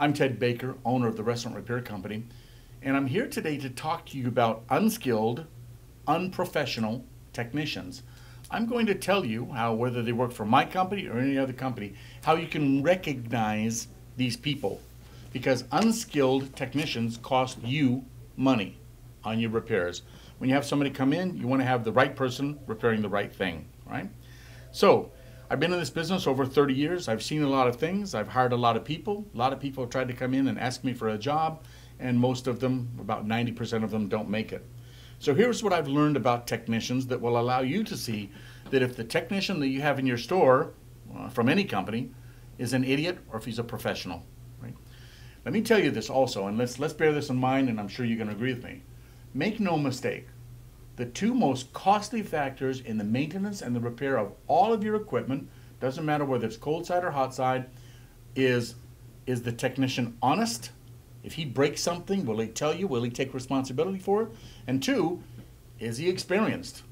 I'm Ted Baker, owner of the Restaurant Repair Company, and I'm here today to talk to you about unskilled, unprofessional technicians. I'm going to tell you how, whether they work for my company or any other company, how you can recognize these people. Because unskilled technicians cost you money on your repairs. When you have somebody come in, you want to have the right person repairing the right thing, right? So, I've been in this business over 30 years. I've seen a lot of things. I've hired a lot of people. A lot of people have tried to come in and ask me for a job, and most of them, about 90% of them, don't make it. So here's what I've learned about technicians that will allow you to see that if the technician that you have in your store from any company is an idiot or if he's a professional, right? Let me tell you this also, and let's bear this in mind, and I'm sure you're going to agree with me. Make no mistake, the two most costly factors in the maintenance and the repair of all of your equipment, doesn't matter whether it's cold side or hot side, is the technician honest? If he breaks something, will he tell you? Will he take responsibility for it? And two, is he experienced?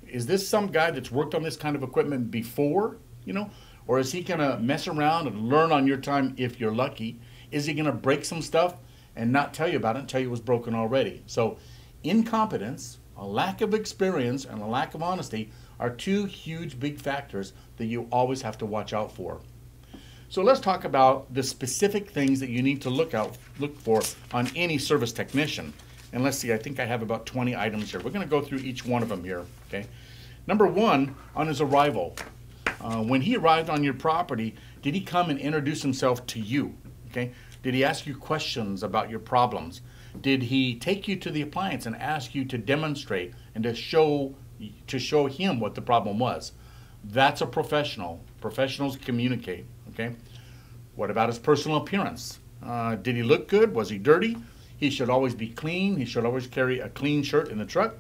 Is this some guy that's worked on this kind of equipment before, or is he gonna mess around and learn on your time if you're lucky? Is he gonna break some stuff and not tell you about it and tell you it was broken already? So incompetence, a lack of experience, and a lack of honesty are two huge big factors that you always have to watch out for. So let's talk about the specific things that you need to look for on any service technician. And let's see, I think I have about 20 items here. We're going to go through each one of them here, okay? Number one, on his arrival. When he arrived on your property, did he come and introduce himself to you, okay? Did he ask you questions about your problems? Did he take you to the appliance and ask you to demonstrate and to show him what the problem was? That's a professional. Professionals communicate, okay? What about his personal appearance? Did he look good? Was he dirty? He should always be clean. He should always carry a clean shirt in the truck.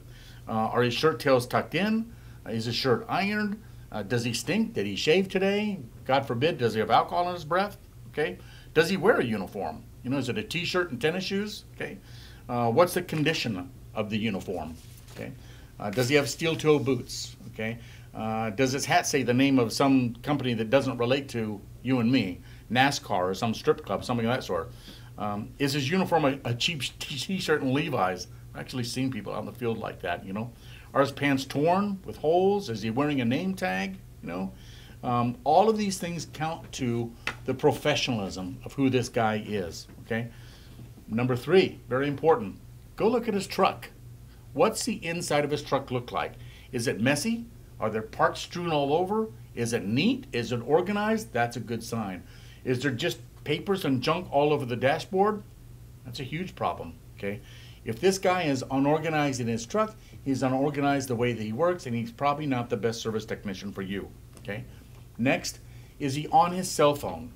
Are his shirt tails tucked in? Is his shirt ironed? Does he stink? Did he shave today? God forbid, does he have alcohol in his breath? Okay. Does he wear a uniform? Is it a t-shirt and tennis shoes? Okay. What's the condition of the uniform? Okay. Does he have steel-toe boots? Okay. Does his hat say the name of some company that doesn't relate to you and me? NASCAR or some strip club, something of that sort. Is his uniform a cheap t-shirt and Levi's? I've actually seen people out in the field like that, Are his pants torn with holes? Is he wearing a name tag? All of these things count to the professionalism of who this guy is, okay? Number three, very important. Go look at his truck. What's the inside of his truck look like? Is it messy? Are there parts strewn all over? Is it neat? Is it organized? That's a good sign. Is there just papers and junk all over the dashboard? That's a huge problem, okay? If this guy is unorganized in his truck, he's unorganized the way that he works, and he's probably not the best service technician for you, okay? Next, is he on his cell phone?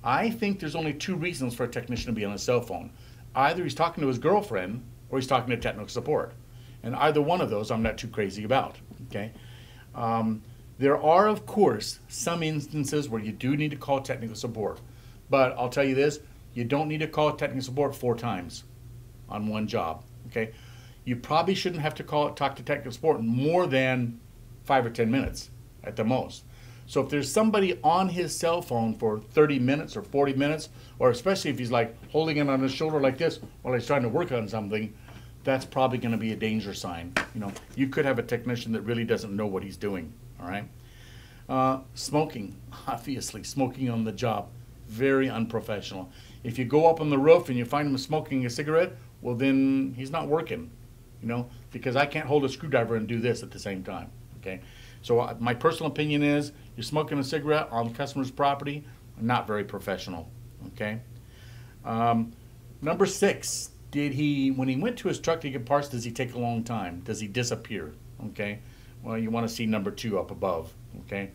I think there's only two reasons for a technician to be on his cell phone. Either he's talking to his girlfriend or he's talking to technical support. And either one of those I'm not too crazy about, okay? There are, of course, some instances where you do need to call technical support. But I'll tell you this, you don't need to call technical support 4 times on one job, okay? You probably shouldn't have to talk to technical support in more than 5 or 10 minutes at the most. So if there's somebody on his cell phone for 30 minutes or 40 minutes, or especially if he's like holding it on his shoulder like this while he's trying to work on something, that's probably going to be a danger sign. You could have a technician that really doesn't know what he's doing, all right? Smoking, obviously, smoking on the job, very unprofessional. If you go up on the roof and you find him smoking a cigarette, well then he's not working, because I can't hold a screwdriver and do this at the same time, okay? So my personal opinion is you're smoking a cigarette on the customer's property, not very professional, okay? Number 6, when he went to his truck to get parts, does he take a long time? Does he disappear, okay? Well, you want to see number 2 up above, okay?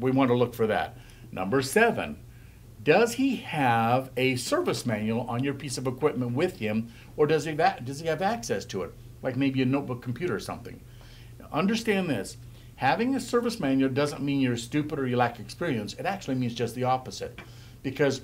We want to look for that. Number 7, does he have a service manual on your piece of equipment with him, or does he have access to it, like maybe a notebook computer or something? Now, understand this. Having a service manual doesn't mean you're stupid or you lack experience. It actually means just the opposite. Because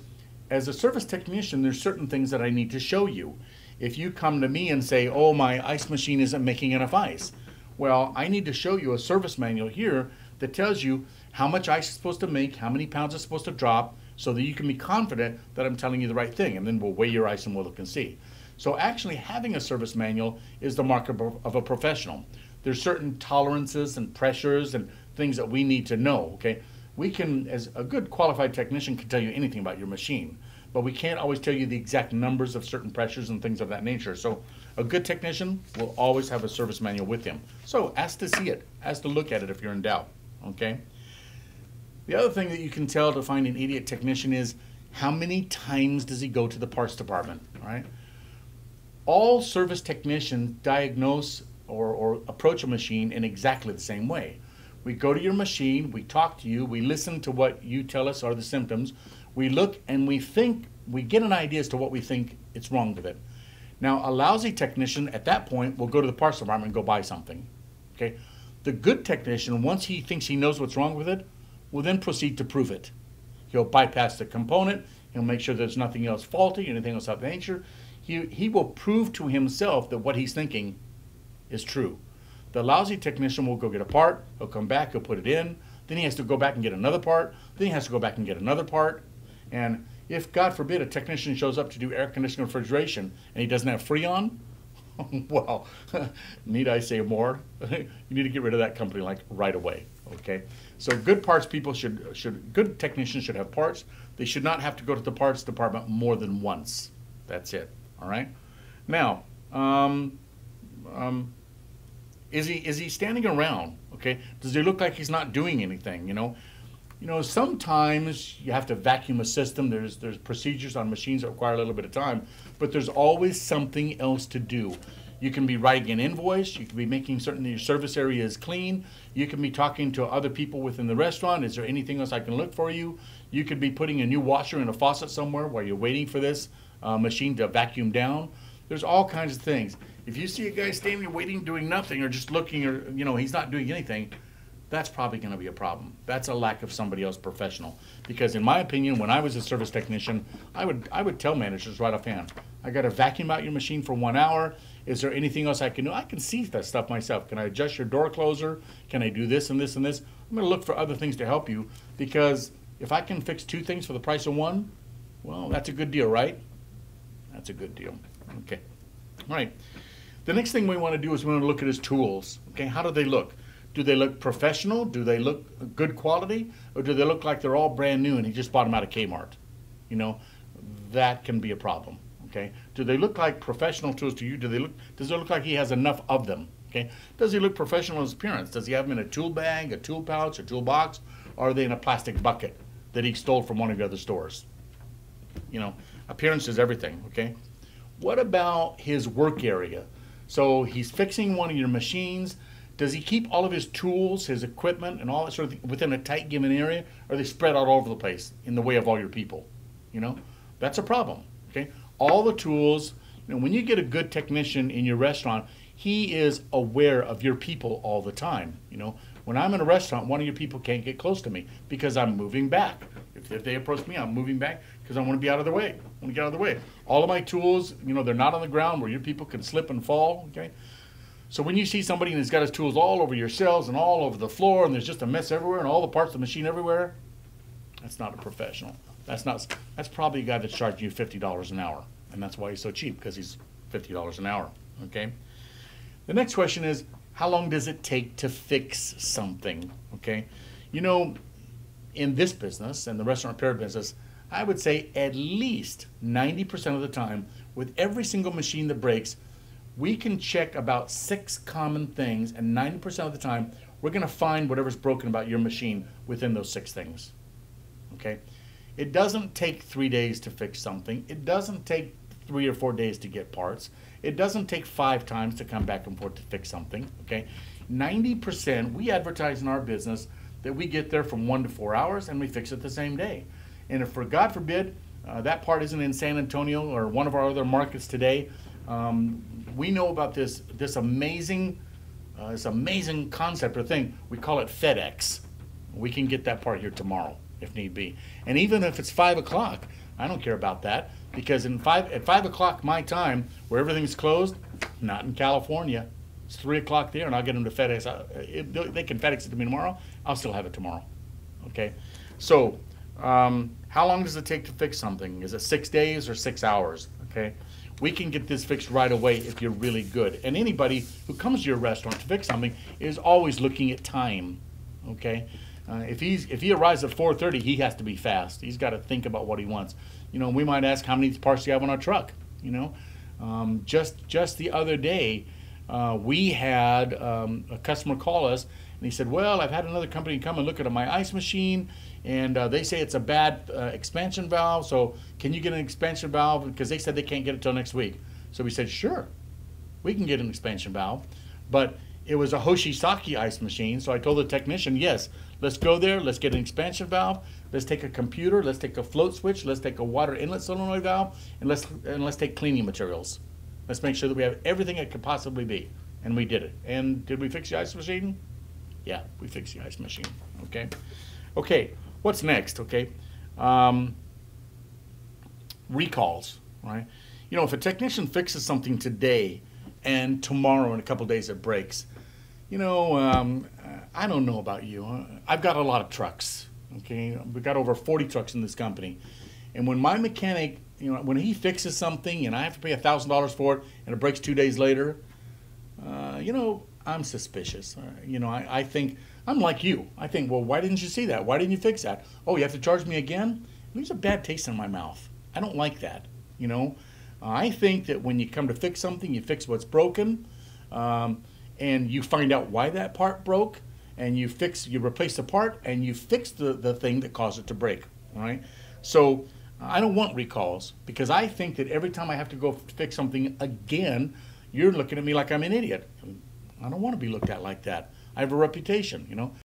as a service technician, there's certain things that I need to show you. If you come to me and say, oh, my ice machine isn't making enough ice, well, I need to show you a service manual here that tells you how much ice it's supposed to make, how many pounds it's supposed to drop, so that you can be confident that I'm telling you the right thing, and then we'll weigh your ice and we'll look and see. So actually having a service manual is the mark of a professional. There's certain tolerances and pressures and things that we need to know, okay? We can, as a good qualified technician, can tell you anything about your machine, but we can't always tell you the exact numbers of certain pressures and things of that nature. So a good technician will always have a service manual with him. So ask to see it, ask to look at it if you're in doubt, okay? The other thing that you can tell to find an idiot technician is how many times does he go to the parts department, all right? All service technicians diagnose or approach a machine in exactly the same way. We go to your machine, we talk to you, we listen to what you tell us are the symptoms, we look and we think, we get an idea as to what we think it's wrong with it. Now, a lousy technician at that point will go to the parts department and go buy something, okay? The good technician, once he thinks he knows what's wrong with it, will then proceed to prove it. He'll bypass the component, he'll make sure there's nothing else faulty, anything else of that nature. He will prove to himself that what he's thinking is true. The lousy technician will go get a part, he'll come back, he'll put it in, then he has to go back and get another part, then he has to go back and get another part, and if, God forbid, a technician shows up to do air conditioning refrigeration and he doesn't have Freon, well, need I say more? You need to get rid of that company like right away, okay? So good parts people good technicians should have parts. They should not have to go to the parts department more than once. That's it, all right? Now, is he standing around, okay? Does he look like he's not doing anything, you know? You know, sometimes you have to vacuum a system. There's procedures on machines that require a little bit of time, but there's always something else to do. You can be writing an invoice. You can be making certain that your service area is clean. You can be talking to other people within the restaurant. Is there anything else I can look for you? You could be putting a new washer in a faucet somewhere while you're waiting for this machine to vacuum down. There's all kinds of things. If you see a guy standing waiting, doing nothing, or just looking, or he's not doing anything, that's probably going to be a problem. That's a lack of somebody else professional. Because in my opinion, when I was a service technician, I would tell managers right offhand, I got to vacuum out your machine for 1 hour. Is there anything else I can do? I can see that stuff myself. Can I adjust your door closer? Can I do this and this and this? I'm going to look for other things to help you, because if I can fix 2 things for the price of 1, well, that's a good deal, right? That's a good deal. Okay. All right. The next thing we want to do is we want to look at his tools. Okay, how do they look? Do they look professional? Do they look good quality? Or do they look like they're all brand new and he just bought them out of Kmart? You know, that can be a problem, okay? Do they look like professional tools to you? Does it look like he has enough of them, okay? Does he look professional in his appearance? Does he have them in a tool bag, a tool pouch, a tool box? Or are they in a plastic bucket that he stole from one of your other stores? You know, appearance is everything, okay? What about his work area? So he's fixing one of your machines. Does he keep all of his tools, his equipment, and all that sort of thing within a tight given area? Or are they spread out all over the place in the way of all your people? You know, that's a problem, okay? All the tools, when you get a good technician in your restaurant, he is aware of your people all the time. You know, when I'm in a restaurant, one of your people can't get close to me because I'm moving back. If they approach me, I'm moving back because I want to be out of the way. I want to get out of the way. All of my tools, they're not on the ground where your people can slip and fall, okay? So when you see somebody and he's got his tools all over your shelves and all over the floor and there's just a mess everywhere and all the parts of the machine everywhere, that's not a professional. That's probably a guy that's charging you $50 an hour. And that's why he's so cheap, because he's $50 an hour, okay? The next question is, how long does it take to fix something, okay? In this business, and the restaurant repair business, I would say at least 90% of the time, with every single machine that breaks, we can check about 6 common things, and 90% of the time, we're going to find whatever's broken about your machine within those 6 things, okay? It doesn't take 3 days to fix something. It doesn't take 3 or 4 days to get parts. It doesn't take 5 times to come back and forth to fix something, okay? 90%, we advertise in our business that we get there from 1 to 4 hours and we fix it the same day. And if, for God forbid, that part isn't in San Antonio or one of our other markets today, we know about this amazing concept or thing. We call it FedEx. We can get that part here tomorrow if need be. And even if it's 5 o'clock, I don't care about that, because at 5 o'clock my time, where everything's closed, not in California, it's 3 o'clock there, and I'll get them to FedEx. They can FedEx it to me tomorrow. I'll still have it tomorrow. Okay, so How long does it take to fix something? Is it 6 days or 6 hours? Okay, we can get this fixed right away if you're really good. And anybody who comes to your restaurant to fix something is always looking at time. Okay, if he arrives at 4:30, he has to be fast. He's got to think about what he wants. You know, we might ask how many parts do you have on our truck. You know, just the other day, we had a customer call us, and he said, "Well, I've had another company come and look at my ice machine, and they say it's a bad expansion valve. So can you get an expansion valve? Because they said they can't get it till next week." So we said, "Sure, we can get an expansion valve," but it was a Hoshisaki ice machine. So I told the technician, "Yes, let's go there. Let's get an expansion valve. Let's take a computer. Let's take a float switch. Let's take a water inlet solenoid valve, and let's take cleaning materials. Let's make sure that we have everything it could possibly be." And we did it. And did we fix the ice machine? Yeah, we fixed the ice machine. Okay. Okay. What's next? Okay. Recalls. Right. You know, if a technician fixes something today and tomorrow in a couple days it breaks, you know, I don't know about you. I've got a lot of trucks. Okay. We've got over 40 trucks in this company. And when my mechanic, you know, when he fixes something and I have to pay $1,000 for it and it breaks 2 days later, you know, I'm suspicious. You know, I think, I'm like you. I think, well, why didn't you see that? Why didn't you fix that? Oh, you have to charge me again? Leaves a bad taste in my mouth. I don't like that, you know. I think that when you come to fix something, you fix what's broken, and you find out why that part broke, and you replace the part, and you fix the thing that caused it to break, all right? So I don't want recalls, because I think that every time I have to go fix something again, you're looking at me like I'm an idiot. I don't want to be looked at like that. I have a reputation, you know.